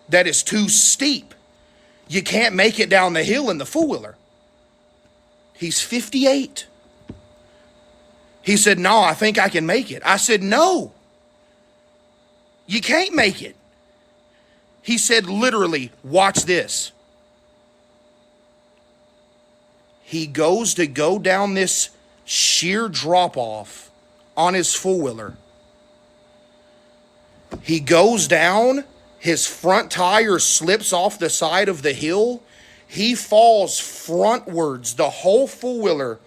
that is too steep. You can't make it down the hill in the four-wheeler. He's 58. He said, no, I think I can make it. I said, no, you can't make it. He said, literally, watch this. He goes to go down this sheer drop-off on his four-wheeler. He goes down, his front tire slips off the side of the hill. He falls frontwards. The whole four-wheeler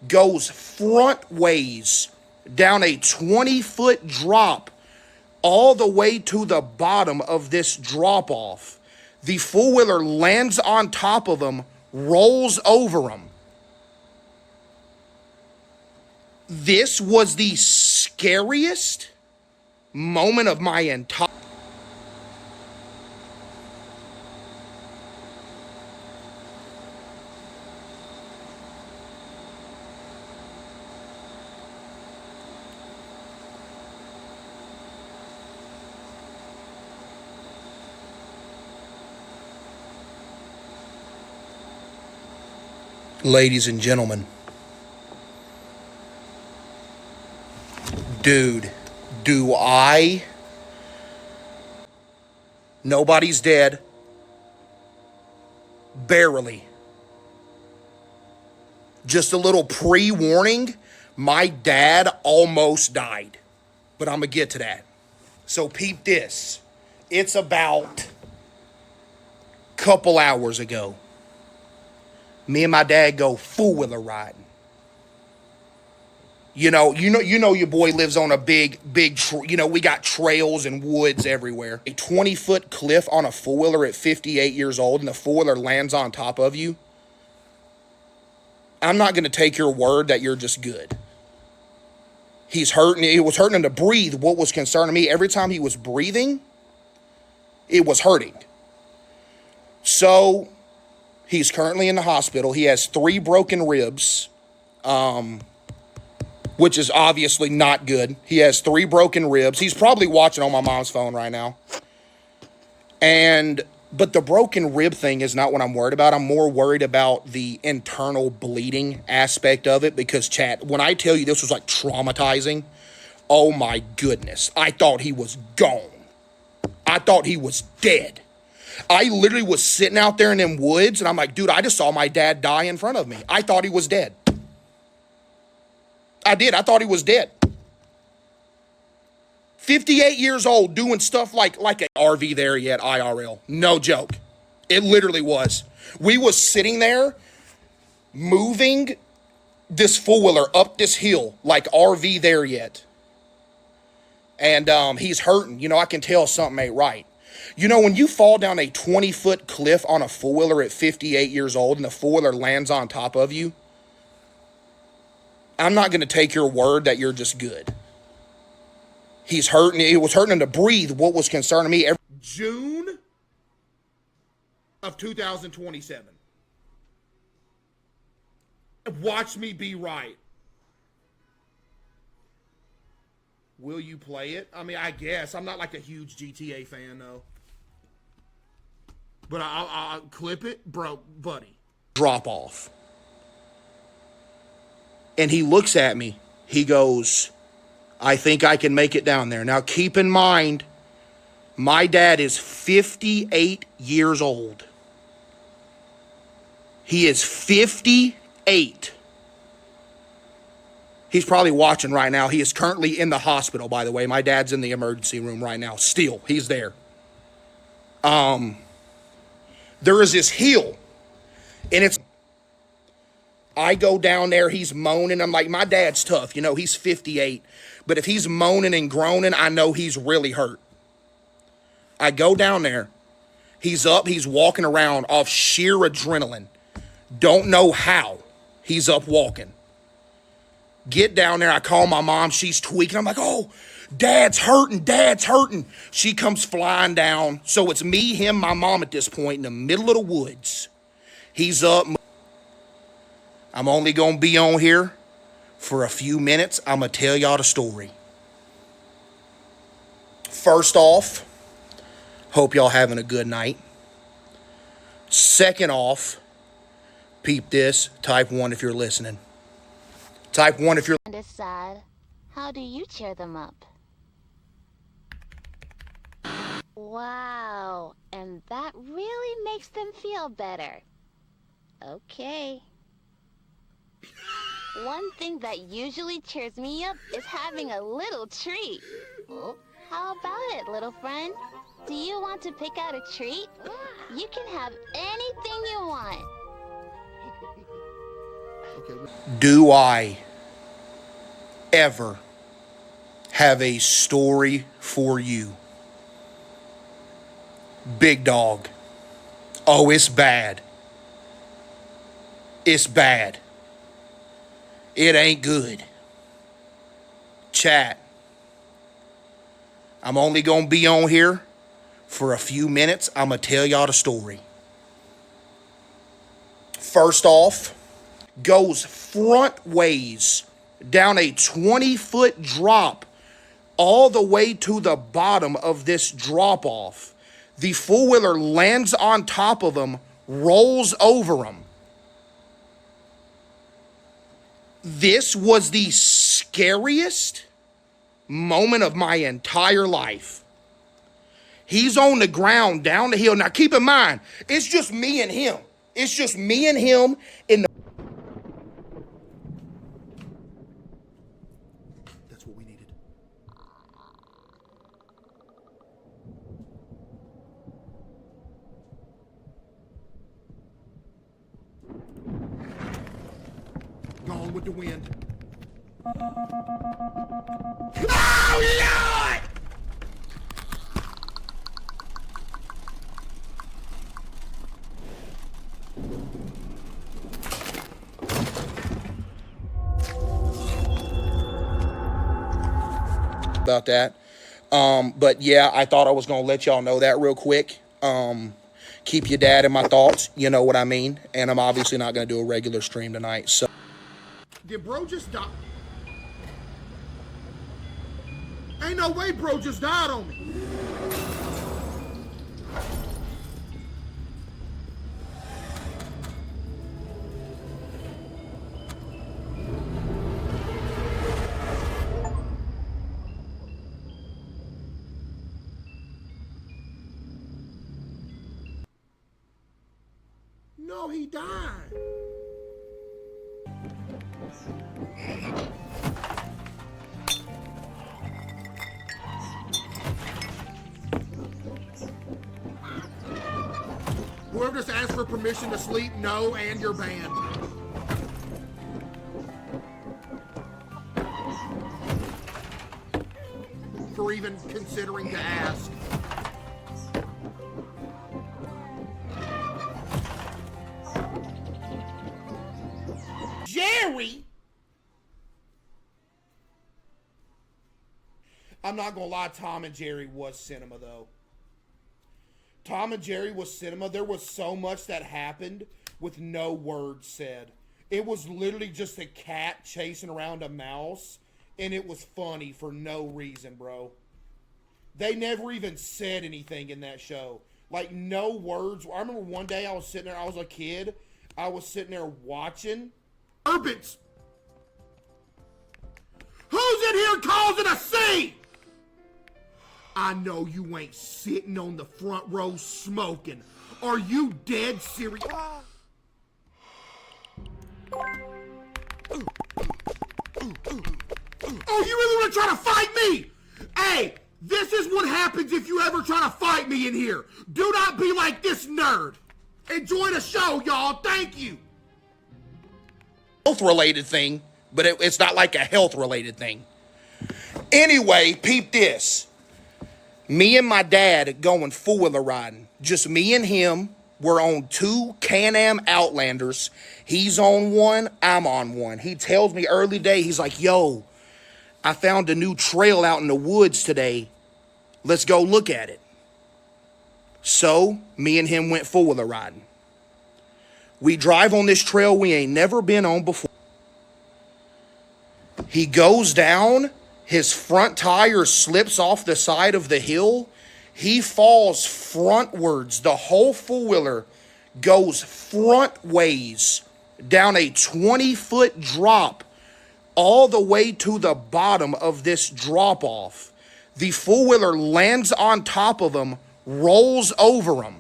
goes frontways down a 20-foot drop all the way to the bottom of this drop-off. The four-wheeler lands on top of him, rolls over him. This was the scariest moment of my entire... Ladies and gentlemen, dude, nobody's dead. Barely. Just a little pre-warning, my dad almost died. But I'm going to get to that. So peep this. It's about a couple hours ago. Me and my dad go four-wheeler riding. You know your boy lives on a big, we got trails and woods everywhere. A 20-foot cliff on a four-wheeler at 58 years old and the four-wheeler lands on top of you. I'm not going to take your word that you're just good. He's hurting. It was hurting him to breathe. What was concerning me, every time he was breathing, it was hurting. So he's currently in the hospital. He has 3 broken ribs, which is obviously not good. He has 3 broken ribs. He's probably watching on my mom's phone right now. But the broken rib thing is not what I'm worried about. I'm more worried about the internal bleeding aspect of it because, chat, when I tell you this was like traumatizing, oh my goodness. I thought he was gone. I thought he was dead. I literally was sitting out there in them woods, and I'm like, dude, I just saw my dad die in front of me. I thought he was dead. I did. I thought he was dead. 58 years old doing stuff like an RV there yet, IRL. No joke. It literally was. We was sitting there moving this four-wheeler up this hill like RV there yet. And he's hurting. I can tell something ain't right. When you fall down a 20-foot cliff on a four-wheeler at 58 years old and the four-wheeler lands on top of you, I'm not going to take your word that you're just good. He's hurting. It was hurting him to breathe. What was concerning me, June of 2027. Watch me be right. Will you play it? I mean, I guess. I'm not like a huge GTA fan, though. But I'll clip it. Bro, buddy. Drop off. And he looks at me. He goes, I think I can make it down there. Now, keep in mind, my dad is 58 years old. He is 58. He's probably watching right now. He is currently in the hospital, by the way. My dad's in the emergency room right now. Still, he's there. There is this hill, and I go down there, he's moaning. I'm like, my dad's tough. He's 58. But if he's moaning and groaning, I know he's really hurt. I go down there. He's up. He's walking around off sheer adrenaline. Don't know how he's up walking. Get down there. I call my mom. She's tweaking. I'm like, oh, Dad's hurting. Dad's hurting. She comes flying down. So it's me, him, my mom at this point in the middle of the woods. He's up. I'm only going to be on here for a few minutes. I'm going to tell y'all the story. First off, Hope y'all having a good night. Second off, peep this. Type 1 if you're listening. Type 1 if you're... And is sad. How do you cheer them up? Wow, and that really makes them feel better. Okay. One thing that usually cheers me up is having a little treat. Oh, how about it, little friend? Do you want to pick out a treat? You can have anything you want. Do I ever have a story for you? Big dog. Oh, it's bad. It's bad. It ain't good. Chat. I'm only gonna be on here for a few minutes. I'm gonna tell y'all the story. First off, goes front ways down a 20-foot drop all the way to the bottom of this drop off. The four-wheeler lands on top of him, rolls over him. This was the scariest moment of my entire life. He's on the ground down the hill. Now keep in mind, it's just me and him. It's just me and him in the... That's what we needed. Gone with the wind. Oh, Lord! About that. But yeah, I thought I was gonna let y'all know that real quick. Keep your dad in my thoughts, you know what I mean? And I'm obviously not gonna do a regular stream tonight, so. Did bro just die? Ain't no way bro just died on me. No, he died. Whoever just asked for permission to sleep, no, and you're banned. For even considering to ask. Jerry! I'm not gonna lie, Tom and Jerry was cinema though. Tom and Jerry was cinema. There was so much that happened with no words said. It was literally just a cat chasing around a mouse, and it was funny for no reason, bro. They never even said anything in that show. Like, no words. I remember one day I was sitting there, I was a kid, I was sitting there watching. Urbans! Who's in here causing a scene? I know you ain't sitting on the front row smoking. Are you dead serious? Oh, you really want to try to fight me? Hey, this is what happens if you ever try to fight me in here. Do not be like this nerd. Enjoy the show, y'all. Thank you. Health-related thing, but it's not like a health-related thing. Anyway, peep this. Me and my dad going four-wheeler riding. Just me and him. We're on two Can-Am Outlanders. He's on one, I'm on one. He tells me early day, he's like, yo, I found a new trail out in the woods today. Let's go look at it. So, me and him went four-wheeler riding. We drive on this trail we ain't never been on before. He goes down, his front tire slips off the side of the hill. He falls frontwards. The whole four-wheeler goes front ways down a 20-foot drop all the way to the bottom of this drop-off. The four-wheeler lands on top of him, rolls over him.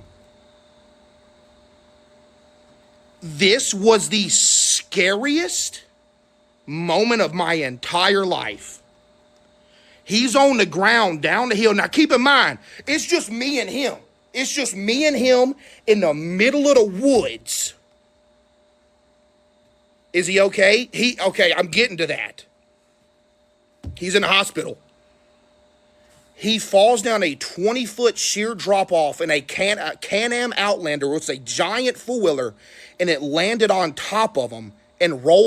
This was the scariest moment of my entire life. He's on the ground down the hill. Now keep in mind, it's just me and him. It's just me and him in the middle of the woods. Is he okay? Okay, I'm getting to that. He's in the hospital. He falls down a 20-foot sheer drop-off in a Can-Am Outlander, which is a giant four-wheeler, and it landed on top of him and rolled